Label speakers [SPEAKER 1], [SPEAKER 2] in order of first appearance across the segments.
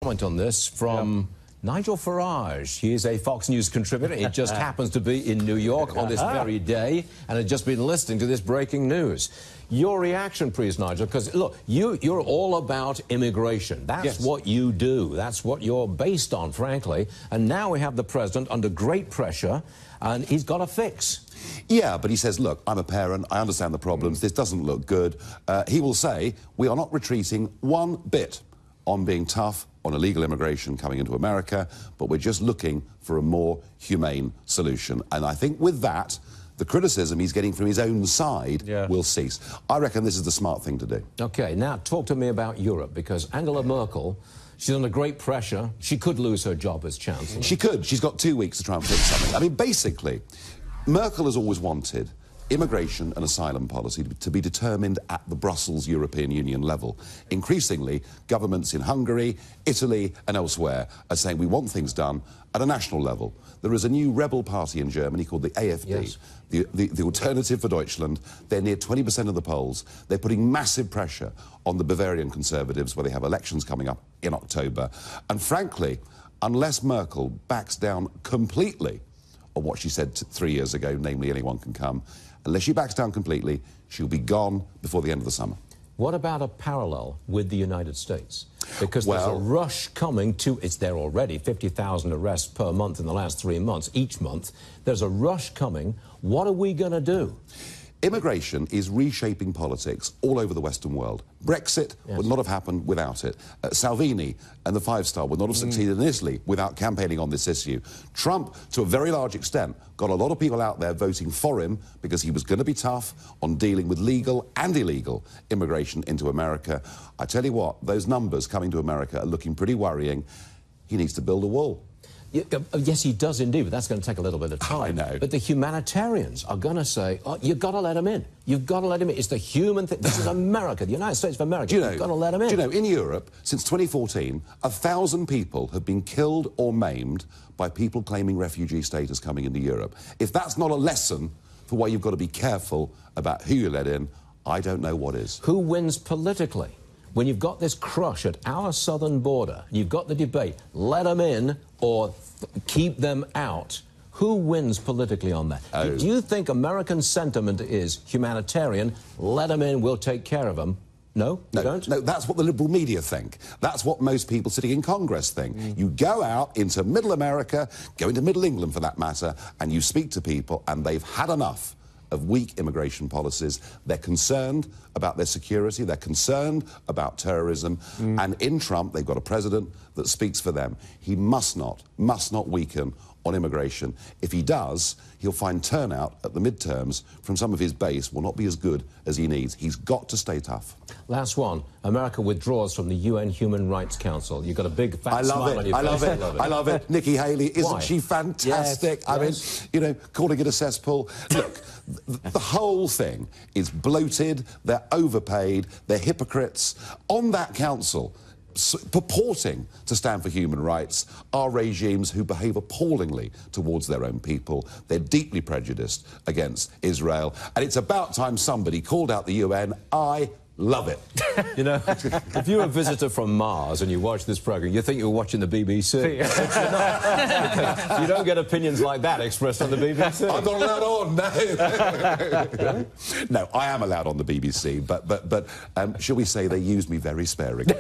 [SPEAKER 1] Comment on this from Nigel Farage. He is a Fox News contributor. It just happens to be in New York on this very day and had just been listening to this breaking news. Your reaction, please, Nigel, because, look, you're all about immigration. That's what you do. That's what you're based on, frankly. And now we have the president under great pressure, and he's got a fix.
[SPEAKER 2] Yeah, but he says, look, I'm a parent, I understand the problems, this doesn't look good. He will say, we are not retreating one bit on being tough on illegal immigration coming into America, but we're just looking for a more humane solution. And I think with that, the criticism he's getting from his own side will cease. I reckon this is the smart thing to do. OK, now talk to me about Europe, because Angela Merkel, she's under great pressure. She could lose her job as Chancellor. She could. She's got 2 weeks to try and fix something. I mean, basically, Merkel has always wanted immigration and asylum policy to be determined at the Brussels European Union level. Increasingly, governments in Hungary, Italy and elsewhere are saying we want things done at a national level. There is a new rebel party in Germany called the AfD, the Alternative for Deutschland. They're near 20% of the polls. They're putting massive pressure on the Bavarian Conservatives, where they have elections coming up in October. And frankly, unless Merkel backs down completely on what she said 3 years ago, namely anyone can come, unless she backs down completely, she'll be gone before the end of the summer.
[SPEAKER 1] What about a parallel with the United States? Because there's a rush coming to, it's there already, 50,000 arrests per month in the last 3 months, each month. There's a rush coming. What are we going to do?
[SPEAKER 2] Immigration is reshaping politics all over the Western world. Brexit would not have happened without it. Salvini and the Five Star would not have succeeded in Italy without campaigning on this issue. Trump, to a very large extent, got a lot of people out there voting for him because he was going to be tough on dealing with legal and illegal immigration into America. I tell you what, those numbers coming to America are looking pretty worrying. He needs to build a wall.
[SPEAKER 1] Yes, he does indeed, but that's going to take a little bit of time.
[SPEAKER 2] I know.
[SPEAKER 1] But the humanitarians are going to say, oh, you've got to let him in. You've got to let him in. It's the human thing. This is America, the United States of America. You've got to let him in.
[SPEAKER 2] Do you know, in Europe, since 2014, 1,000 people have been killed or maimed by people claiming refugee status coming into Europe. If that's not a lesson for why you've got to be careful about who you let in, I don't know what is.
[SPEAKER 1] Who wins politically? When you've got this crush at our southern border, you've got the debate, let them in or keep them out. Who wins politically on that? Do you think American sentiment is humanitarian, let them in, we'll take care of them? No, you don't?
[SPEAKER 2] No, that's what the liberal media think. That's what most people sitting in Congress think. You go out into middle America, go into middle England for that matter, and you speak to people and they've had enough of weak immigration policies. They're concerned about their security, they're concerned about terrorism, and in Trump they've got a president that speaks for them. He must not weaken on immigration. If he does, he'll find turnout at the midterms from some of his base will not be as good as he needs. He's got to stay tough.
[SPEAKER 1] Last one. America withdraws from the UN Human Rights Council. You've got a big fat smile on your face.
[SPEAKER 2] I love it. Nikki Haley, isn't she fantastic? I mean, you know, calling it a cesspool. Look, the whole thing is bloated, they're overpaid, they're hypocrites. On that council, purporting to stand for human rights, are regimes who behave appallingly towards their own people. They're deeply prejudiced against Israel. And it's about time somebody called out the UN. I love it.
[SPEAKER 1] You know, if you're a visitor from Mars and you watch this programme, you think you're watching the BBC. You don't get opinions like that expressed on the BBC.
[SPEAKER 2] I'm not allowed on, no. No, I am allowed on the BBC, but shall we say they use me very sparingly.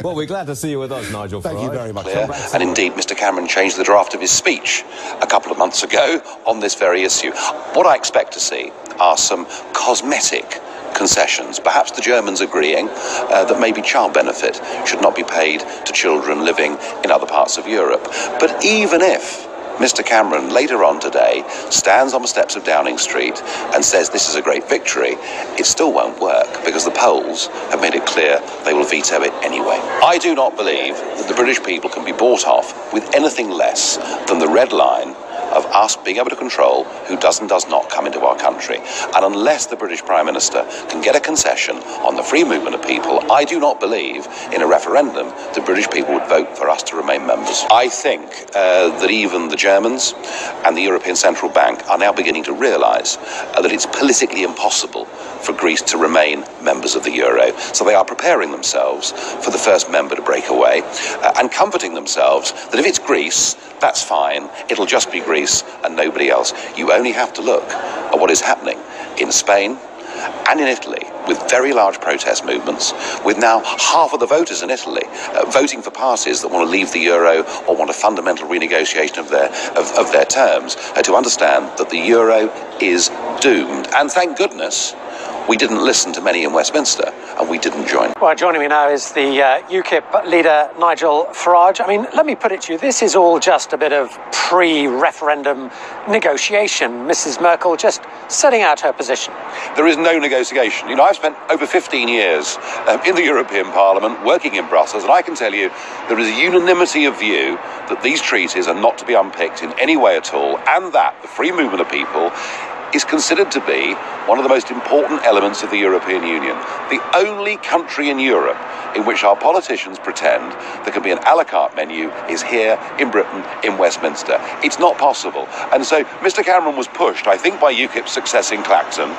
[SPEAKER 1] Well, we're glad to see you with us, Nigel Farage.
[SPEAKER 2] Thank you very much.
[SPEAKER 3] And indeed, Mr Cameron changed the draft of his speech a couple of months ago on this very issue. What I expect to see are some cosmetic concessions, perhaps the Germans agreeing that maybe child benefit should not be paid to children living in other parts of Europe. But even if Mr Cameron later on today stands on the steps of Downing Street and says this is a great victory, it still won't work because the polls have made it clear they will veto it anyway. I do not believe that the British people can be bought off with anything less than the red line of us being able to control who does and does not come into our country. And unless the British Prime Minister can get a concession on the free movement of people, I do not believe in a referendum the British people would vote for us to remain members. I think that even the Germans and the European Central Bank are now beginning to realise that it's politically impossible for Greece to remain members of the euro. So they are preparing themselves for the first member to break away and comforting themselves that if it's Greece, that's fine. It'll just be Greece and nobody else. You only have to look at what is happening in Spain and in Italy, with very large protest movements, with now half of the voters in Italy voting for parties that want to leave the euro or want a fundamental renegotiation of their terms, to understand that the euro is doomed. And thank goodness we didn't listen to many in Westminster, and we didn't join.
[SPEAKER 4] Well, joining me now is the UKIP leader, Nigel Farage. I mean, let me put it to you, this is all just a bit of pre-referendum negotiation. Mrs. Merkel just setting out her position.
[SPEAKER 3] There is no negotiation. You know, I've spent over 15 years in the European Parliament, working in Brussels, and I can tell you there is a unanimity of view that these treaties are not to be unpicked in any way at all, and that the free movement of people is considered to be one of the most important elements of the European Union. The only country in Europe in which our politicians pretend there can be an a la carte menu is here in Britain, in Westminster. It's not possible. And so Mr. Cameron was pushed, I think, by UKIP's success in Clacton,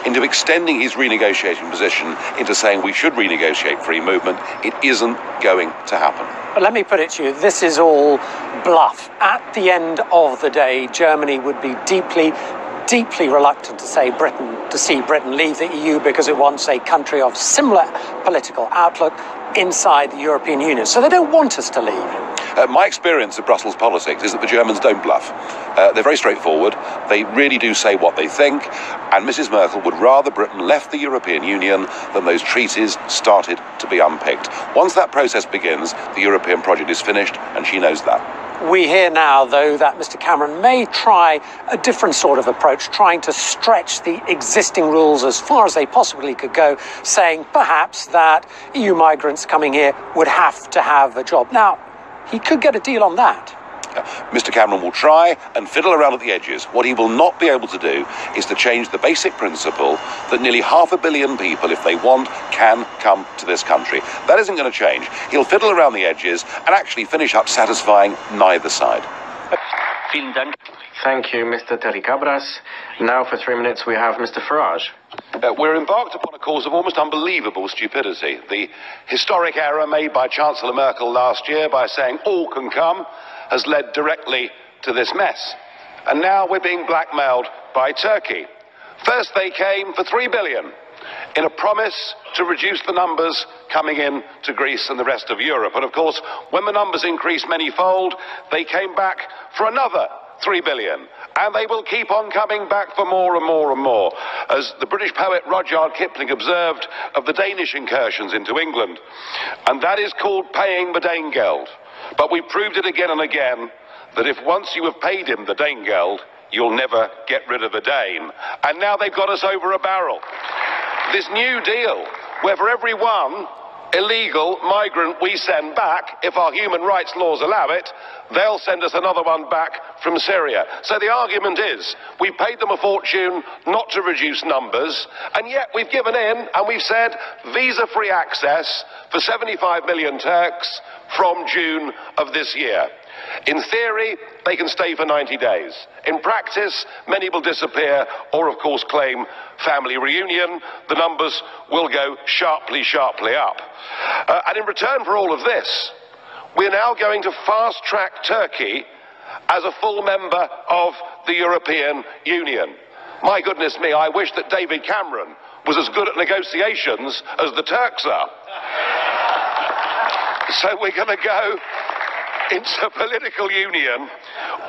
[SPEAKER 3] into extending his renegotiating position into saying we should renegotiate free movement. It isn't going to happen.
[SPEAKER 4] But let me put it to you, this is all bluff. At the end of the day, Germany would be deeply reluctant to see Britain leave the EU because it wants a country of similar political outlook inside the European Union. So they don't want us to leave.
[SPEAKER 3] My experience of Brussels politics is that the Germans don't bluff. They're very straightforward. They really do say what they think. And Mrs. Merkel would rather Britain left the European Union than those treaties started to be unpicked. Once that process begins, the European project is finished, and she knows that.
[SPEAKER 4] We hear now, though, that Mr. Cameron may try a different sort of approach, trying to stretch the existing rules as far as they possibly could go, saying perhaps that EU migrants coming here would have to have a job. Now, he could get a deal on that.
[SPEAKER 3] Mr. Cameron will try and fiddle around at the edges. What he will not be able to do is to change the basic principle that nearly 500 million people, if they want, can come to this country. That isn't going to change. He'll fiddle around the edges and actually finish up satisfying neither side.
[SPEAKER 5] Thank you, Mr. Terry Cabras. Now for 3 minutes we have Mr. Farage.
[SPEAKER 3] We're embarked upon a course of almost unbelievable stupidity. The historic error made by Chancellor Merkel last year by saying all can come has led directly to this mess. And now we're being blackmailed by Turkey. First they came for 3 billion in a promise to reduce the numbers coming in to Greece and the rest of Europe. And of course, when the numbers increased manyfold, they came back for another 3 billion. And they will keep on coming back for more and more and more. As the British poet Rudyard Kipling observed of the Danish incursions into England. And that is called paying the Danegeld. But we proved it again and again that if once you have paid him the Danegeld, you'll never get rid of the Dane. And now they've got us over a barrel. This new deal, where for every one illegal migrant we send back, if our human rights laws allow it, they'll send us another one back from Syria. So the argument is, we paid them a fortune not to reduce numbers, and yet we've given in and we've said visa-free access for 75 million Turks from June of this year. In theory, they can stay for 90 days. In practice, many will disappear or, of course, claim family reunion. The numbers will go sharply up. And in return for all of this, we're now going to fast-track Turkey as a full member of the European Union. My goodness me, I wish that David Cameron was as good at negotiations as the Turks are. So we're going to go into political union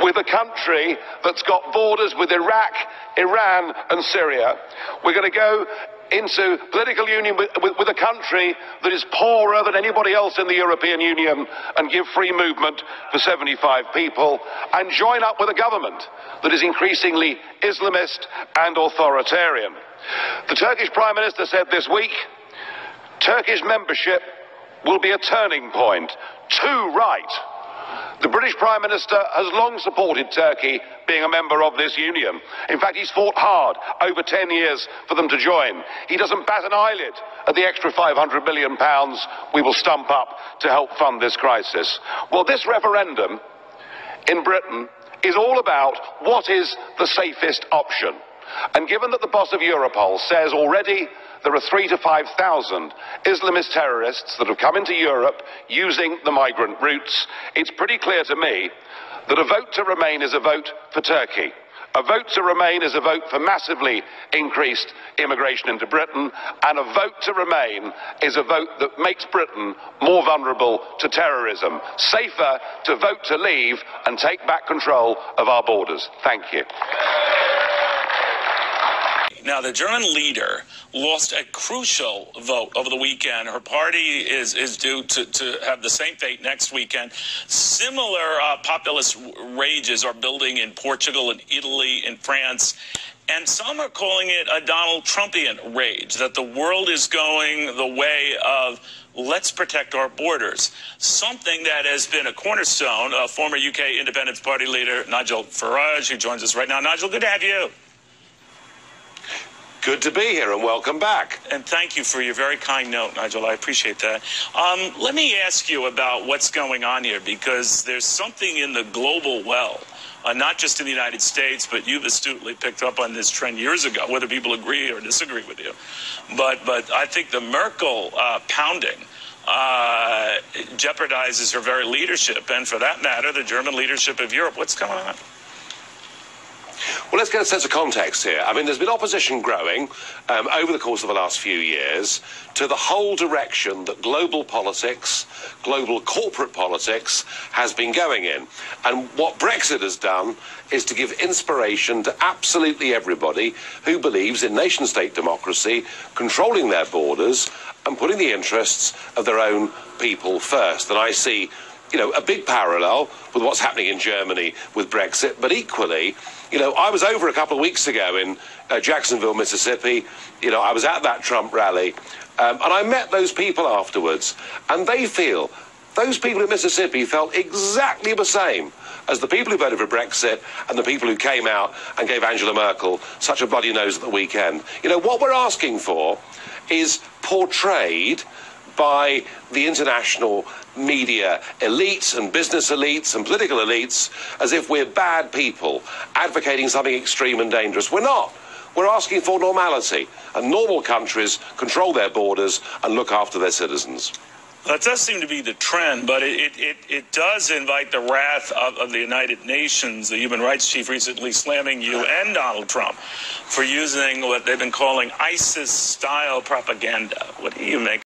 [SPEAKER 3] with a country that's got borders with Iraq, Iran and Syria. We're going to go into political union with a country that is poorer than anybody else in the European Union and give free movement for 75 people, and join up with a government that is increasingly Islamist and authoritarian. The Turkish Prime Minister said this week, Turkish membership will be a turning point. Too right. The British Prime Minister has long supported Turkey being a member of this union. In fact, he's fought hard over 10 years for them to join. He doesn't bat an eyelid at the extra £500 million we will stump up to help fund this crisis. Well, this referendum in Britain is all about what is the safest option. And given that the boss of Europol says already there are 3,000 to 5,000 Islamist terrorists that have come into Europe using the migrant routes, it's pretty clear to me that a vote to remain is a vote for Turkey. A vote to remain is a vote for massively increased immigration into Britain, and a vote to remain is a vote that makes Britain more vulnerable to terrorism. Safer to vote to leave and take back control of our borders. Thank you.
[SPEAKER 6] Now, the German leader lost a crucial vote over the weekend. Her party is due to have the same fate next weekend. Similar populist rages are building in Portugal and Italy and France. And some are calling it a Donald Trumpian rage, that the world is going the way of let's protect our borders, something that has been a cornerstone of former UK Independence Party leader Nigel Farage, who joins us right now. Nigel, good to have you.
[SPEAKER 3] Good to be here and welcome back.
[SPEAKER 6] And thank you for your very kind note, Nigel. I appreciate that. Let me ask you about what's going on here, because there's something in the global well, not just in the United States, but you've astutely picked up on this trend years ago, whether people agree or disagree with you. But I think the Merkel pounding jeopardizes her very leadership, and for that matter, the German leadership of Europe. What's going on?
[SPEAKER 3] Well, let's get a sense of context here. I mean, there's been opposition growing over the course of the last few years to the whole direction that global politics, global corporate politics, has been going in. And what Brexit has done is to give inspiration to absolutely everybody who believes in nation-state democracy, controlling their borders and putting the interests of their own people first. And I see, you know, a big parallel with what's happening in Germany with Brexit, but equally, you know, I was over a couple of weeks ago in Jacksonville, Mississippi. You know, I was at that Trump rally, and I met those people afterwards, and those people in Mississippi felt exactly the same as the people who voted for Brexit and the people who came out and gave Angela Merkel such a bloody nose at the weekend. You know, what we're asking for is portrayed by the international media elites and business elites and political elites as if we're bad people advocating something extreme and dangerous. We're not. We're asking for normality, and normal countries control their borders and look after their citizens.
[SPEAKER 6] That does seem to be the trend, but it does invite the wrath of the United Nations, the human rights chief recently slamming you and Donald Trump for using what they've been calling ISIS-style propaganda. What do you make